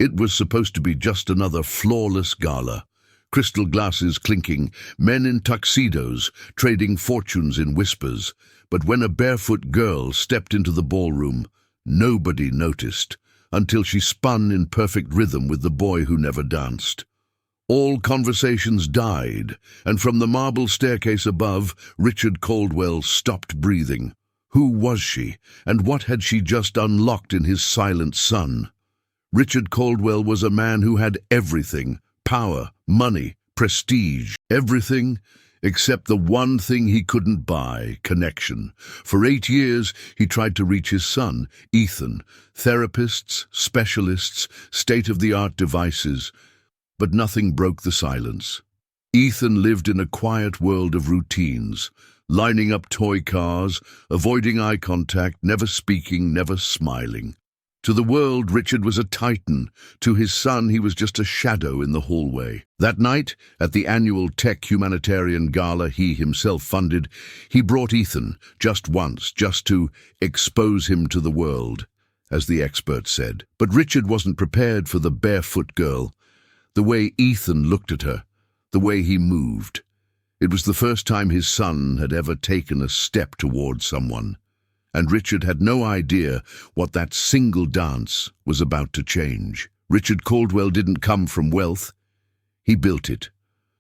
It was supposed to be just another flawless gala. Crystal glasses clinking, men in tuxedos trading fortunes in whispers. But when a barefoot girl stepped into the ballroom, nobody noticed, until she spun in perfect rhythm with the boy who never danced. All conversations died, and from the marble staircase above, Richard Caldwell stopped breathing. Who was she, and what had she just unlocked in his silent son? Richard Caldwell was a man who had everything: power, money, prestige, everything except the one thing he couldn't buy: connection. For 8 years, he tried to reach his son, Ethan, therapists, specialists, state-of-the-art devices, but nothing broke the silence. Ethan lived in a quiet world of routines, lining up toy cars, avoiding eye contact, never speaking, never smiling. To the world, Richard was a titan. To his son, he was just a shadow in the hallway. That night, at the annual Tech Humanitarian Gala he himself funded, he brought Ethan, just once, just to expose him to the world, as the experts said. But Richard wasn't prepared for the barefoot girl. The way Ethan looked at her, the way he moved. It was the first time his son had ever taken a step toward someone, and Richard had no idea what that single dance was about to change. Richard Caldwell didn't come from wealth. He built it,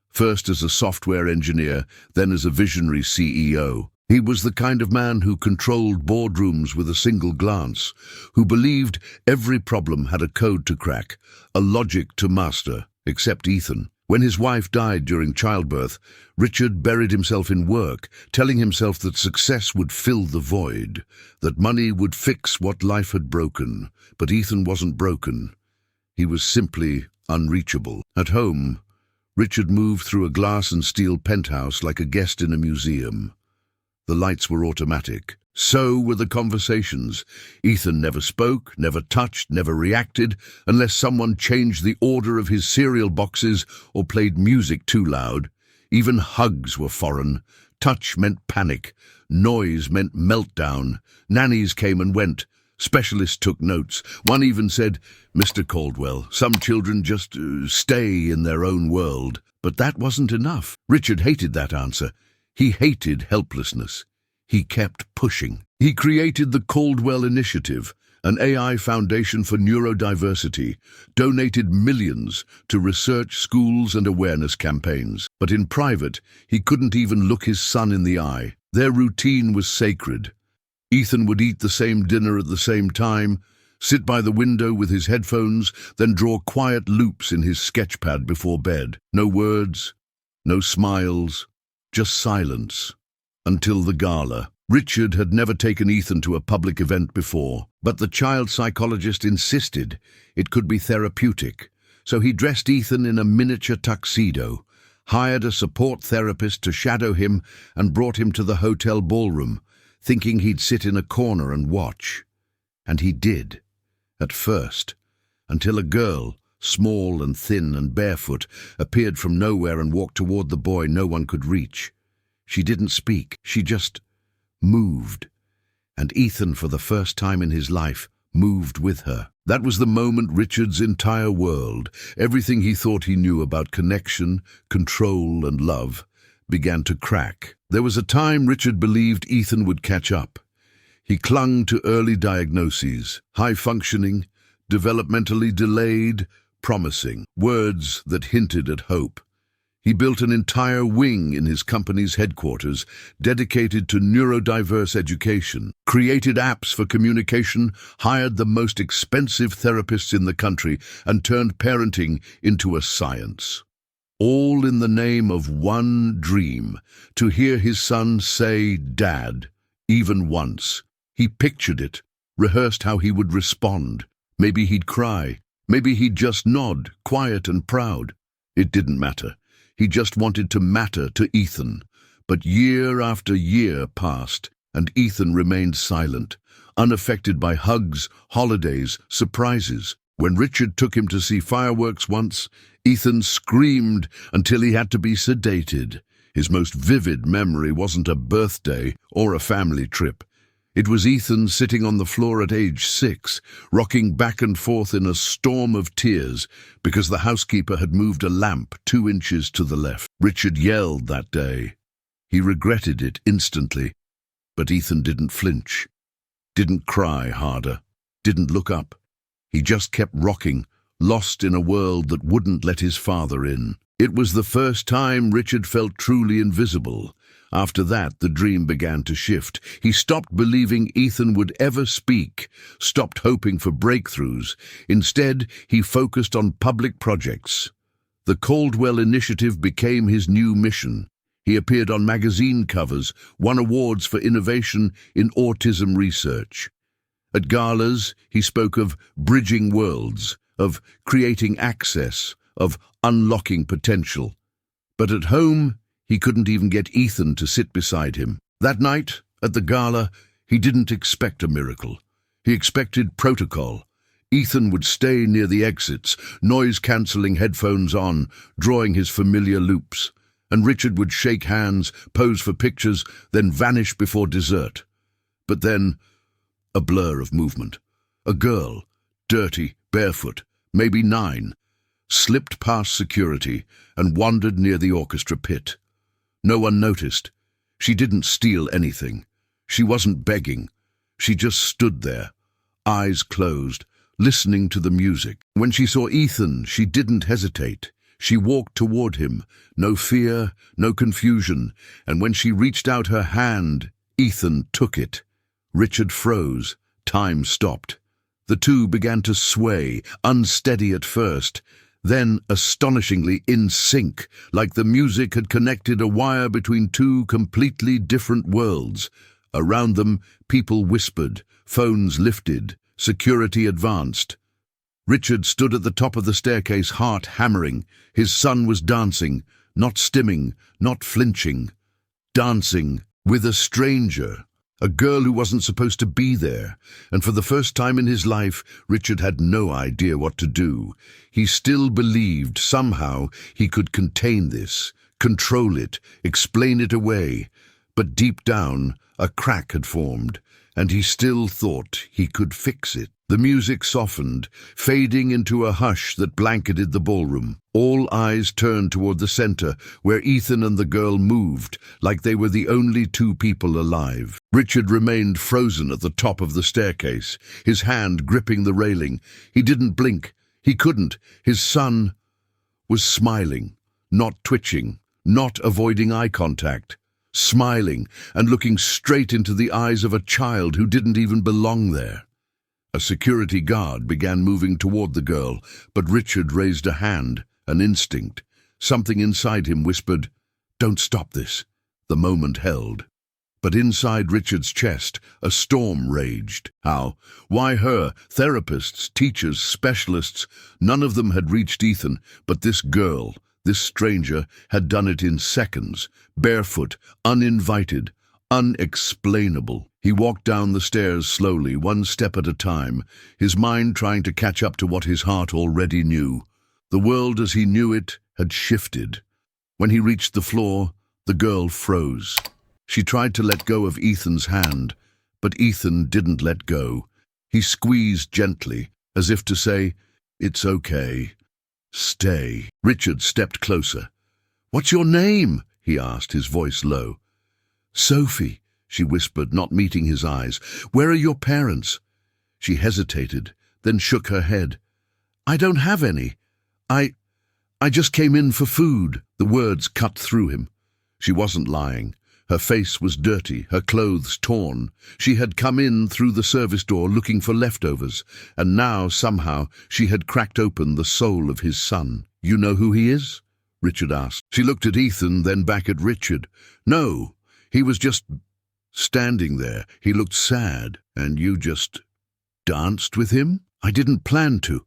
first as a software engineer, then as a visionary CEO. He was the kind of man who controlled boardrooms with a single glance, who believed every problem had a code to crack, a logic to master, except Ethan. When his wife died during childbirth, Richard buried himself in work, telling himself that success would fill the void, that money would fix what life had broken. But Ethan wasn't broken. He was simply unreachable. At home, Richard moved through a glass and steel penthouse like a guest in a museum. The lights were automatic. So were the conversations. Ethan never spoke, never touched, never reacted, unless someone changed the order of his cereal boxes or played music too loud. Even hugs were foreign. Touch meant panic. Noise meant meltdown. Nannies came and went. Specialists took notes. One even said, "Mr. Caldwell, some children just stay in their own world." But that wasn't enough. Richard hated that answer. He hated helplessness. He kept pushing. He created the Caldwell Initiative, an AI foundation for neurodiversity, donated millions to research, schools, and awareness campaigns. But in private, he couldn't even look his son in the eye. Their routine was sacred. Ethan would eat the same dinner at the same time, sit by the window with his headphones, then draw quiet loops in his sketchpad before bed. No words, no smiles, just silence. Until the gala. Richard had never taken Ethan to a public event before, but the child psychologist insisted it could be therapeutic. So he dressed Ethan in a miniature tuxedo, hired a support therapist to shadow him, and brought him to the hotel ballroom, thinking he'd sit in a corner and watch. And he did, at first, until a girl, small and thin and barefoot, appeared from nowhere and walked toward the boy no one could reach. She didn't speak, she just moved. And Ethan, for the first time in his life, moved with her. That was the moment Richard's entire world, everything he thought he knew about connection, control, and love, began to crack. There was a time Richard believed Ethan would catch up. He clung to early diagnoses: high-functioning, developmentally delayed, promising, words that hinted at hope. He built an entire wing in his company's headquarters dedicated to neurodiverse education, created apps for communication, hired the most expensive therapists in the country, and turned parenting into a science. All in the name of one dream: to hear his son say "Dad," even once. He pictured it, rehearsed how he would respond. Maybe he'd cry, maybe he'd just nod, quiet and proud. It didn't matter. He just wanted to matter to Ethan. But year after year passed, and Ethan remained silent, unaffected by hugs, holidays, surprises. When Richard took him to see fireworks once, Ethan screamed until he had to be sedated. His most vivid memory wasn't a birthday or a family trip. It was Ethan sitting on the floor at age 6, rocking back and forth in a storm of tears because the housekeeper had moved a lamp 2 inches to the left. Richard yelled that day. He regretted it instantly, but Ethan didn't flinch, didn't cry harder, didn't look up. He just kept rocking, lost in a world that wouldn't let his father in. It was the first time Richard felt truly invisible. After that, the dream began to shift. He stopped believing Ethan would ever speak, stopped hoping for breakthroughs. Instead, he focused on public projects. The Caldwell Initiative became his new mission. He appeared on magazine covers, won awards for innovation in autism research. At galas, he spoke of bridging worlds, of creating access, of unlocking potential. But at home, he couldn't even get Ethan to sit beside him. That night, at the gala, he didn't expect a miracle. He expected protocol. Ethan would stay near the exits, noise-cancelling headphones on, drawing his familiar loops. And Richard would shake hands, pose for pictures, then vanish before dessert. But then, a blur of movement. A girl, dirty, barefoot, maybe 9, slipped past security and wandered near the orchestra pit. No one noticed. She didn't steal anything. She wasn't begging. She just stood there, eyes closed, listening to the music. When she saw Ethan, she didn't hesitate. She walked toward him, no fear, no confusion, and when she reached out her hand, Ethan took it. Richard froze. Time stopped. The two began to sway, unsteady at first, then astonishingly in sync, like the music had connected a wire between 2 completely different worlds. Around them, people whispered, phones lifted, security advanced. Richard stood at the top of the staircase, heart hammering. His son was dancing, not stimming, not flinching. Dancing with a stranger. A girl who wasn't supposed to be there, and for the first time in his life, Richard had no idea what to do. He still believed somehow he could contain this, control it, explain it away. But deep down, a crack had formed, and he still thought he could fix it. The music softened, fading into a hush that blanketed the ballroom. All eyes turned toward the center, where Ethan and the girl moved, like they were the only 2 people alive. Richard remained frozen at the top of the staircase, his hand gripping the railing. He didn't blink. He couldn't. His son was smiling, not twitching, not avoiding eye contact. Smiling and looking straight into the eyes of a child who didn't even belong there. A security guard began moving toward the girl, but Richard raised a hand, an instinct. Something inside him whispered, "Don't stop this." The moment held. But inside Richard's chest, a storm raged. How? Why her? Therapists, teachers, specialists, none of them had reached Ethan, but this girl, this stranger, had done it in seconds, barefoot, uninvited, unexplainable. He walked down the stairs slowly, 1 step at a time, his mind trying to catch up to what his heart already knew. The world as he knew it had shifted. When he reached the floor, the girl froze. She tried to let go of Ethan's hand, but Ethan didn't let go. He squeezed gently, as if to say, "It's okay. Stay." Richard stepped closer. "What's your name?" he asked, his voice low. "Sophie," she whispered, not meeting his eyes. "Where are your parents?" She hesitated, then shook her head. "I don't have any. I just came in for food." The words cut through him. She wasn't lying. Her face was dirty, her clothes torn. She had come in through the service door looking for leftovers, and now, somehow, she had cracked open the soul of his son. "You know who he is?" Richard asked. She looked at Ethan, then back at Richard. "No, he was just standing there. He looked sad. And you just danced with him?" "I didn't plan to,"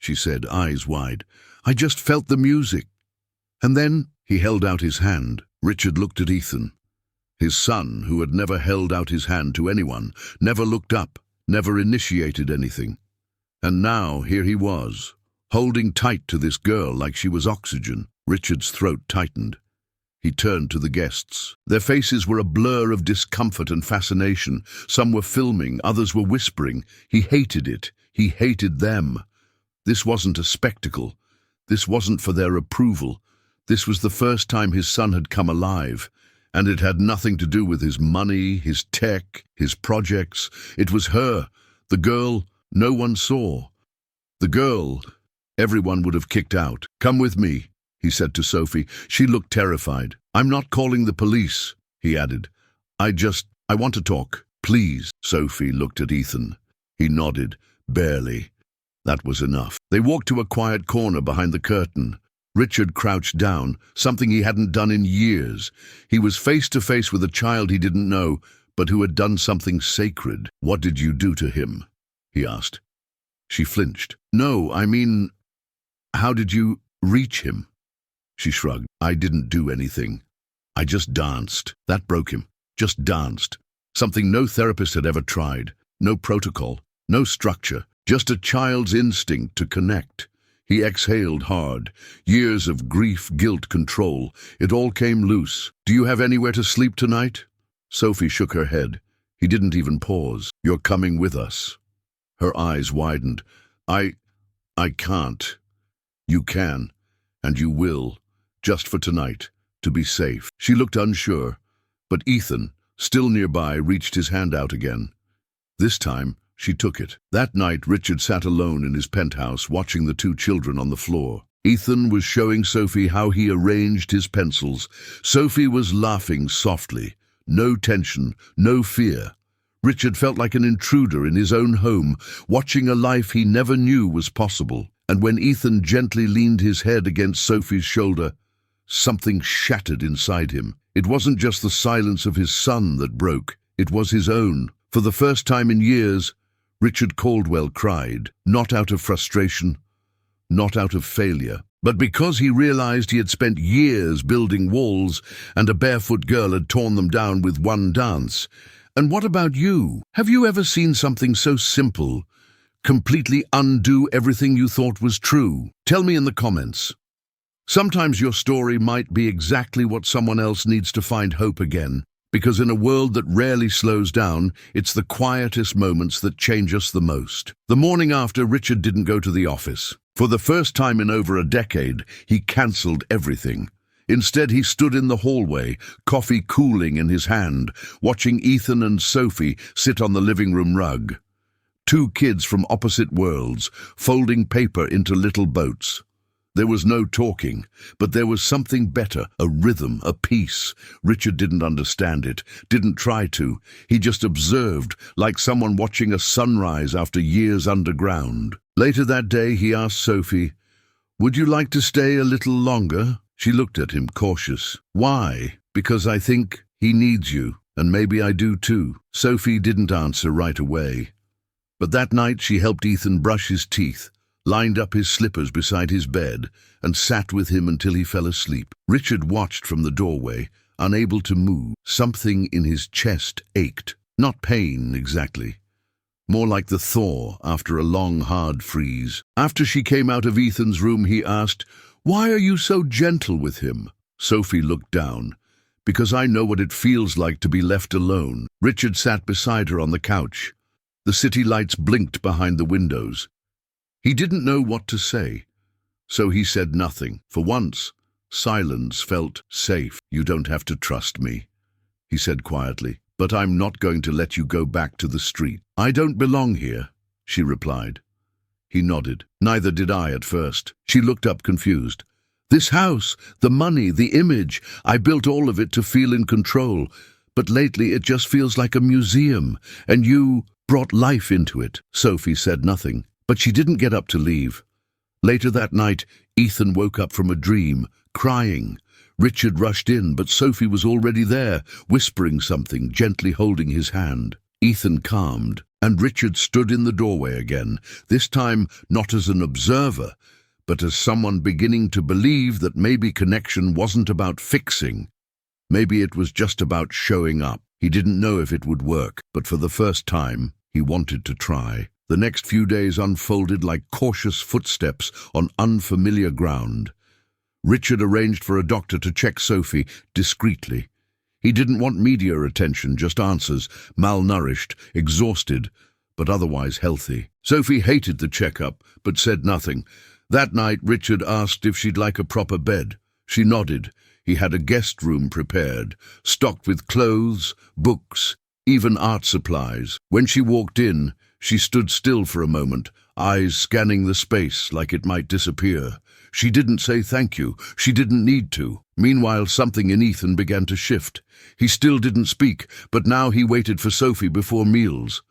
she said, eyes wide. "I just felt the music. And then," he held out his hand. Richard looked at Ethan. His son, who had never held out his hand to anyone, never looked up, never initiated anything. And now here he was, holding tight to this girl like she was oxygen. Richard's throat tightened. He turned to the guests. Their faces were a blur of discomfort and fascination. Some were filming, others were whispering. He hated it. He hated them. This wasn't a spectacle. This wasn't for their approval. This was the first time his son had come alive. And it had nothing to do with his money, his tech, his projects. It was her, the girl no one saw. The girl everyone would have kicked out. "Come with me," he said to Sophie. She looked terrified. "I'm not calling the police," he added. I want to talk. Please." Sophie looked at Ethan. He nodded, barely. That was enough. They walked to a quiet corner behind the curtain. Richard crouched down, something he hadn't done in years. He was face to face with a child he didn't know, but who had done something sacred. "What did you do to him?" he asked. She flinched. "No, I mean, how did you reach him?" She shrugged. "I didn't do anything. I just danced. That broke him. Just danced. Something no therapist had ever tried. No protocol. No structure. Just a child's instinct to connect." He exhaled hard. Years of grief, guilt, control. It all came loose. "Do you have anywhere to sleep tonight?" Sophie shook her head. He didn't even pause. "You're coming with us." Her eyes widened. I can't." "You can, and you will, just for tonight, to be safe." She looked unsure, but Ethan, still nearby, reached his hand out again. This time, she took it. That night, Richard sat alone in his penthouse, watching the two children on the floor. Ethan was showing Sophie how he arranged his pencils. Sophie was laughing softly. No tension, no fear. Richard felt like an intruder in his own home, watching a life he never knew was possible. And when Ethan gently leaned his head against Sophie's shoulder, something shattered inside him. It wasn't just the silence of his son that broke, it was his own. For the first time in years, Richard Caldwell cried, not out of frustration, not out of failure, but because he realized he had spent years building walls and a barefoot girl had torn them down with one dance. And what about you? Have you ever seen something so simple completely undo everything you thought was true? Tell me in the comments. Sometimes your story might be exactly what someone else needs to find hope again, because in a world that rarely slows down, it's the quietest moments that change us the most. The morning after, Richard didn't go to the office. For the first time in over a decade, he cancelled everything. Instead, he stood in the hallway, coffee cooling in his hand, watching Ethan and Sophie sit on the living room rug. Two kids from opposite worlds, folding paper into little boats. There was no talking, but there was something better, a rhythm, a peace. Richard didn't understand it, didn't try to. He just observed, like someone watching a sunrise after years underground. Later that day, he asked Sophie, "Would you like to stay a little longer?" She looked at him, cautious. "Why?" "Because I think he needs you, and maybe I do too." Sophie didn't answer right away. But that night she helped Ethan brush his teeth, lined up his slippers beside his bed, and sat with him until he fell asleep. Richard watched from the doorway, unable to move. Something in his chest ached. Not pain, exactly. More like the thaw after a long, hard freeze. After she came out of Ethan's room, he asked, "Why are you so gentle with him?" Sophie looked down. "Because I know what it feels like to be left alone." Richard sat beside her on the couch. The city lights blinked behind the windows. He didn't know what to say, so he said nothing. For once, silence felt safe. "You don't have to trust me," he said quietly, "but I'm not going to let you go back to the street." "I don't belong here," she replied. He nodded. "Neither did I at first." She looked up confused. "This house, the money, the image, I built all of it to feel in control. But lately it just feels like a museum, and you brought life into it." Sophie said nothing, but she didn't get up to leave. Later that night, Ethan woke up from a dream, crying. Richard rushed in, but Sophie was already there, whispering something, gently holding his hand. Ethan calmed, and Richard stood in the doorway again, this time not as an observer, but as someone beginning to believe that maybe connection wasn't about fixing. Maybe it was just about showing up. He didn't know if it would work, but for the first time, he wanted to try. The next few days unfolded like cautious footsteps on unfamiliar ground. Richard arranged for a doctor to check Sophie discreetly. He didn't want media attention, just answers, malnourished, exhausted, but otherwise healthy. Sophie hated the checkup, but said nothing. That night, Richard asked if she'd like a proper bed. She nodded. He had a guest room prepared, stocked with clothes, books, even art supplies. When she walked in, she stood still for a moment, eyes scanning the space like it might disappear. She didn't say thank you. She didn't need to. Meanwhile, something in Ethan began to shift. He still didn't speak, but now he waited for Sophie before meals.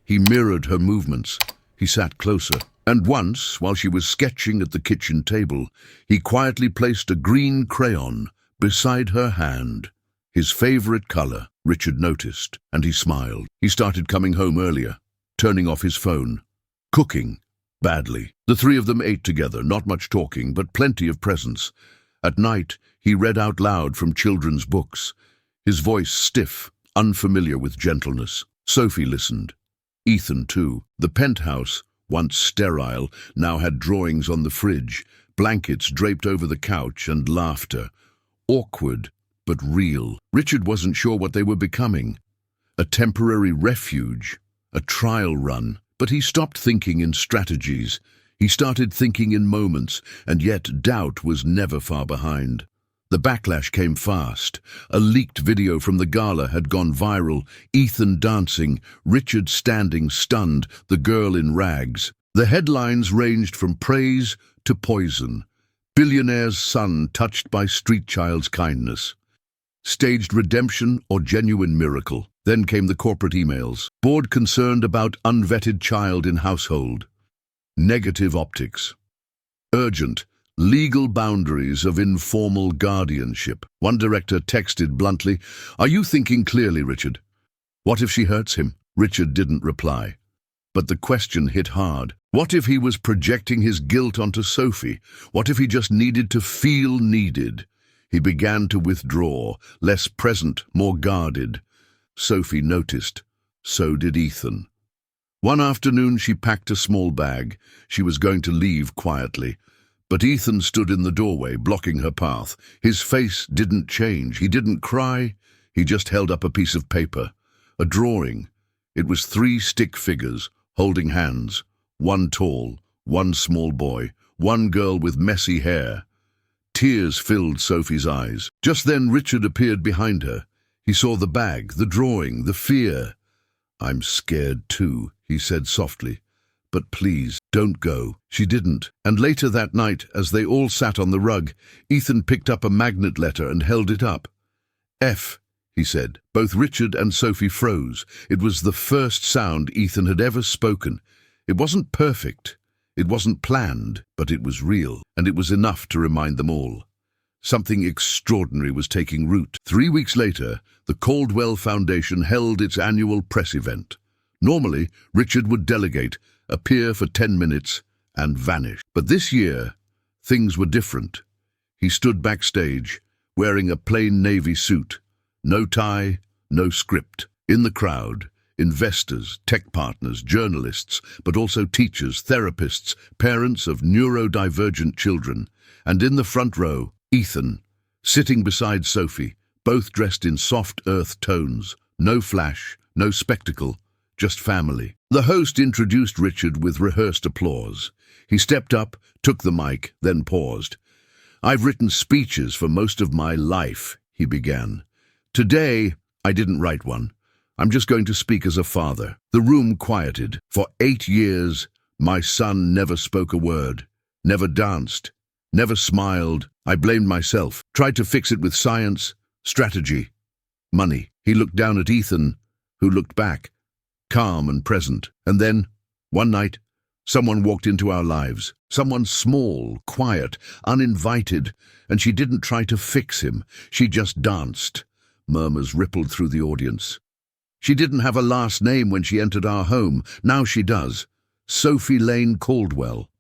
He mirrored her movements. He sat closer. And once, while she was sketching at the kitchen table, he quietly placed a green crayon beside her hand. His favorite color, Richard noticed, and he smiled. He started coming home earlier, turning off his phone, cooking badly. The three of them ate together, not much talking, but plenty of presence. At night, he read out loud from children's books, his voice stiff, unfamiliar with gentleness. Sophie listened. Ethan, too. The penthouse, once sterile, now had drawings on the fridge, blankets draped over the couch, and laughter. Awkward, but real. Richard wasn't sure what they were becoming. A temporary refuge, a trial run. But he stopped thinking in strategies. He started thinking in moments, and yet doubt was never far behind. The backlash came fast. A leaked video from the gala had gone viral. Ethan dancing, Richard standing stunned, the girl in rags. The headlines ranged from praise to poison. Billionaire's son touched by street child's kindness. Staged redemption or genuine miracle. Then came the corporate emails. Board concerned about unvetted child in household. Negative optics. Urgent. Legal boundaries of informal guardianship. One director texted bluntly, "Are you thinking clearly, Richard? What if she hurts him?" Richard didn't reply. But the question hit hard. What if he was projecting his guilt onto Sophie? What if he just needed to feel needed? He began to withdraw, less present, more guarded. Sophie noticed. So did Ethan. One afternoon she packed a small bag. She was going to leave quietly. But Ethan stood in the doorway, blocking her path. His face didn't change. He didn't cry. He just held up a piece of paper. A drawing. It was 3 stick figures, holding hands. One tall, one small boy, one girl with messy hair. Tears filled Sophie's eyes. Just then Richard appeared behind her. He saw the bag, the drawing, the fear. "I'm scared too," he said softly. "But please, don't go." She didn't. And later that night, as they all sat on the rug, Ethan picked up a magnet letter and held it up. "F," he said. Both Richard and Sophie froze. It was the first sound Ethan had ever spoken. It wasn't perfect. It wasn't planned, but it was real, and it was enough to remind them all. Something extraordinary was taking root. 3 weeks later, the Caldwell Foundation held its annual press event. Normally, Richard would delegate, appear for 10 minutes, and vanish. But this year, things were different. He stood backstage, wearing a plain navy suit. No tie, no script. In the crowd, investors, tech partners, journalists, but also teachers, therapists, parents of neurodivergent children. And in the front row, Ethan, sitting beside Sophie, both dressed in soft earth tones. No flash, no spectacle, just family. The host introduced Richard with rehearsed applause. He stepped up, took the mic, then paused. "I've written speeches for most of my life," he began. "Today, I didn't write one. I'm just going to speak as a father." The room quieted. For 8 years, my son never spoke a word, never danced, never smiled. I blamed myself, tried to fix it with science, strategy, money. He looked down at Ethan, who looked back, calm and present. And then, one night, someone walked into our lives. Someone small, quiet, uninvited, and she didn't try to fix him. She just danced. Murmurs rippled through the audience. She didn't have a last name when she entered our home. Now she does. Sophie Lane Caldwell.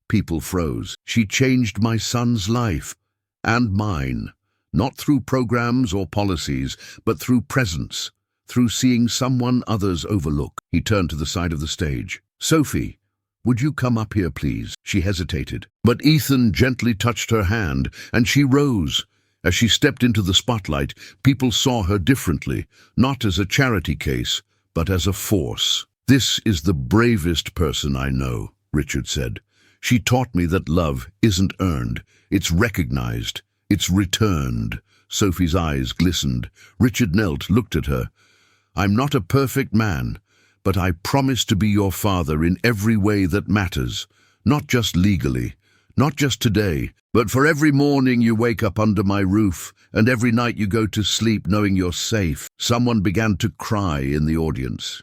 People froze. She changed my son's life, and mine, not through programs or policies, but through presence, through seeing someone others overlook. He turned to the side of the stage. "Sophie, "Would you come up here, please?" She hesitated, but Ethan gently touched her hand, and she rose. As she stepped into the spotlight, people saw her differently, not as a charity case, but as a force. "This is the bravest person I know," Richard said. "She taught me that love isn't earned, it's recognized, it's returned." Sophie's eyes glistened. Richard knelt, looked at her. "I'm not a perfect man, but I promise to be your father in every way that matters, not just legally, not just today, but for every morning you wake up under my roof and every night you go to sleep knowing you're safe." Someone began to cry in the audience.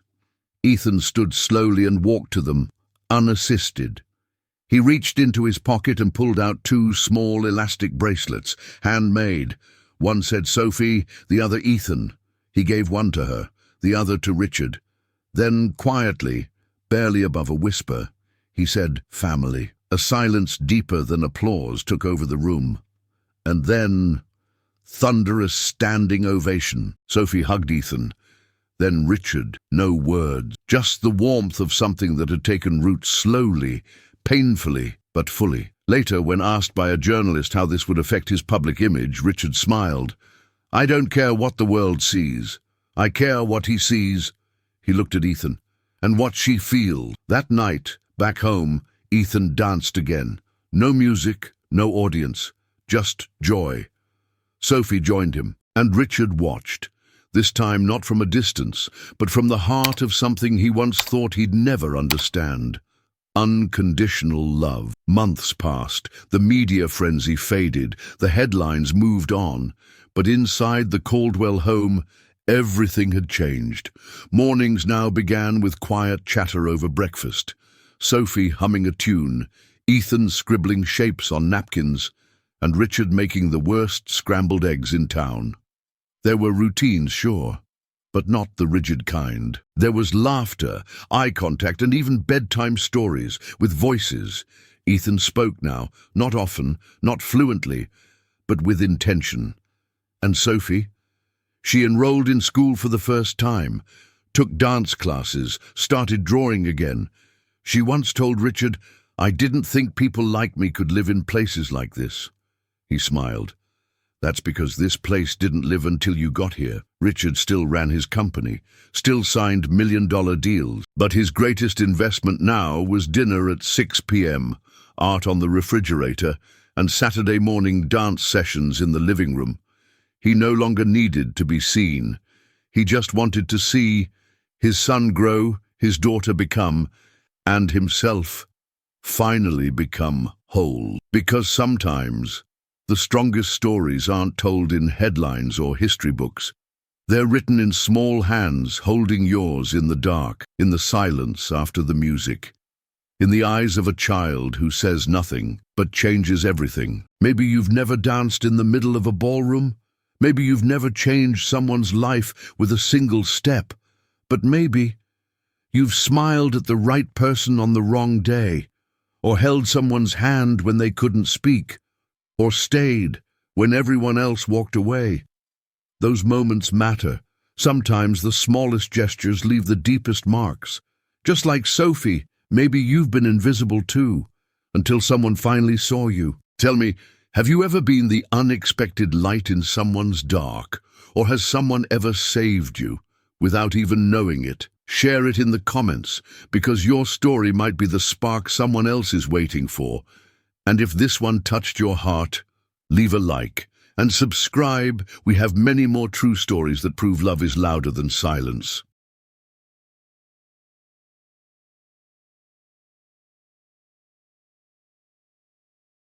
Ethan stood slowly and walked to them, unassisted. He reached into his pocket and pulled out 2 small elastic bracelets, handmade. One said Sophie, the other Ethan. He gave one to her, the other to Richard. Then, quietly, barely above a whisper, he said, "Family." A silence deeper than applause took over the room. And then, thunderous standing ovation. Sophie hugged Ethan. Then Richard, no words, just the warmth of something that had taken root slowly, painfully, but fully. Later, when asked by a journalist how this would affect his public image, Richard smiled. "I don't care what the world sees. I care what he sees." He looked at Ethan. "And what she feels." That night, back home, Ethan danced again. No music, no audience, just joy. Sophie joined him, and Richard watched. This time not from a distance, but from the heart of something he once thought he'd never understand. Unconditional love. Months passed, the media frenzy faded, the headlines moved on. But inside the Caldwell home, everything had changed. Mornings now began with quiet chatter over breakfast. Sophie humming a tune, Ethan scribbling shapes on napkins, and Richard making the worst scrambled eggs in town. There were routines, sure, but not the rigid kind. There was laughter, eye contact, and even bedtime stories with voices. Ethan spoke now, not often, not fluently, but with intention. And Sophie? She enrolled in school for the first time, took dance classes, started drawing again. She once told Richard, "I didn't think people like me could live in places like this." He smiled. "That's because this place didn't live until you got here." Richard still ran his company, still signed million-dollar deals, but his greatest investment now was dinner at 6 p.m., art on the refrigerator, and Saturday morning dance sessions in the living room. He no longer needed to be seen. He just wanted to see his son grow, his daughter become, and himself finally become whole. Because sometimes the strongest stories aren't told in headlines or history books. They're written in small hands, holding yours in the dark, in the silence after the music, in the eyes of a child who says nothing but changes everything. Maybe you've never danced in the middle of a ballroom. Maybe you've never changed someone's life with a single step. But maybe you've smiled at the right person on the wrong day, or held someone's hand when they couldn't speak, or stayed when everyone else walked away. Those moments matter. Sometimes the smallest gestures leave the deepest marks. Just like Sophie, maybe you've been invisible too, until someone finally saw you. Tell me, have you ever been the unexpected light in someone's dark, or has someone ever saved you without even knowing it? Share it in the comments, because your story might be the spark someone else is waiting for. And if this one touched your heart, leave a like and subscribe. We have many more true stories that prove love is louder than silence.